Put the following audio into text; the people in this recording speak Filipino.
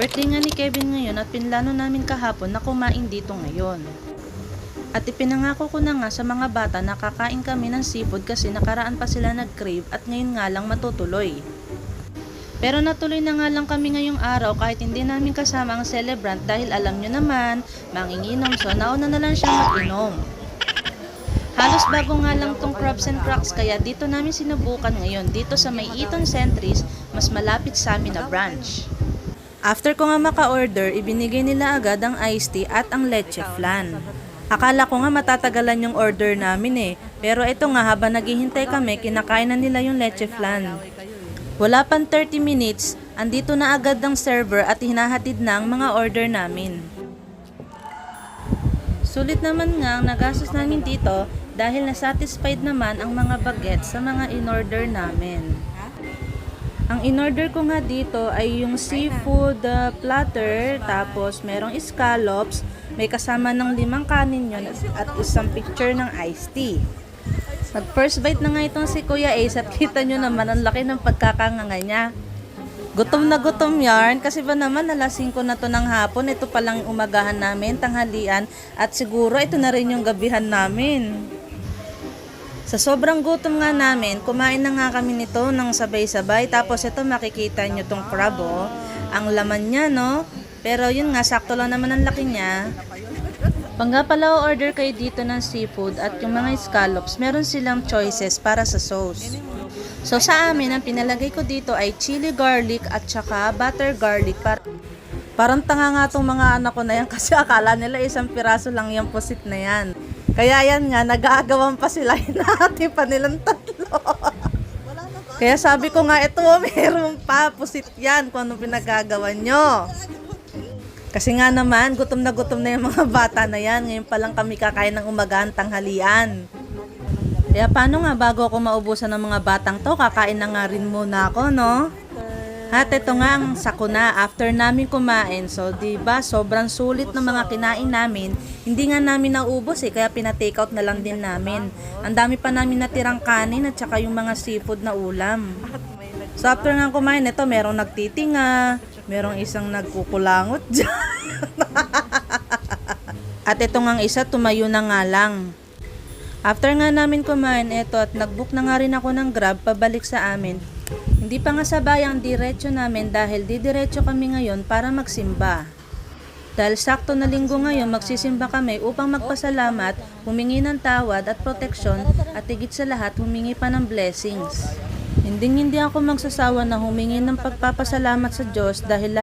Birthday nga ni Kevin ngayon at pinlano namin kahapon na kumain dito ngayon. At ipinangako ko na nga sa mga bata na kakain kami ng seafood kasi nakaraan pa sila nag-crave at ngayon nga lang matutuloy. Pero natuloy na nga lang kami ngayong araw kahit hindi namin kasama ang celebrant dahil alam nyo naman, manginginom so nauna na lang siya mag-inom. Halos bago nga lang tong crabs and cracks kaya dito namin sinubukan ngayon dito sa may Eaton Centris, mas malapit sa amin na branch. After ko nga maka-order, ibinigay nila agad ang iced tea at ang leche flan. Akala ko nga matatagalan yung order namin pero ito nga habang naghihintay kami, kinakain na nila yung leche flan. Wala pang 30 minutes, andito na agad ang server at hinahatid na ang mga order namin. Sulit naman nga ang nagastos namin dito dahil nasatisfied naman ang mga bagets sa mga in-order namin. Ang in-order ko nga dito ay yung seafood platter, tapos merong scallops, may kasama ng 5 kanin yun at isang picture ng iced tea. Nag first bite na nga itong si Kuya Ace at kita nyo naman ang laki ng pagkakanganga niya. Gutom na gutom yarn kasi ba naman alas 5 na to ng hapon, ito palang umagahan namin, tanghalian at siguro ito na rin yung gabihan namin. Sa sobrang gutom nga namin, kumain na nga kami nito ng sabay-sabay. Tapos ito makikita nyo tong crab ang laman niya no. Pero yun nga, sakto lang naman ang laki niya. Pangga pala order kayo dito ng seafood at yung mga scallops, meron silang choices para sa sauce. So sa amin, ang pinalagay ko dito ay chili garlic at saka butter garlic. Parang tanga nga tong mga anak ko na yan kasi akala nila isang piraso lang yung pusit na yan. Kaya yan nga, nag-aagawan pa sila, hinahati pa nilang 3. Kaya sabi ko nga, ito meron pa, pusit yan kung anong pinagagawa nyo. Kasi nga naman, gutom na yung mga bata na yan. Ngayon pa lang kami kakain ng umagahan tanghalian. Kaya paano nga bago ako maubusan ng mga batang to, kakain na nga rin muna ako, no? At ito nga ang sakuna after namin kumain. So, diba, sobrang sulit ng mga kinain namin. Hindi nga namin naubos kaya pina-take out na lang din namin. Ang dami pa namin natirang kanin at saka yung mga seafood na ulam. So, after nga kumain, ito merong nagtitinga, merong isang nagkukulangot dyan. At ito nga isa, tumayo na nga lang. After nga namin kumain, ito at nag-book na nga rin ako ng Grab pabalik sa amin. Hindi pa nga sabay ang diretso namin dahil didiretso kami ngayon para magsimba. Dahil sakto na linggo ngayon, magsisimba kami upang magpasalamat, humingi ng tawad at proteksyon at higit sa lahat humingi pa ng blessings. Hindi ako magsasawa na humingi ng pagpapasalamat sa Diyos dahil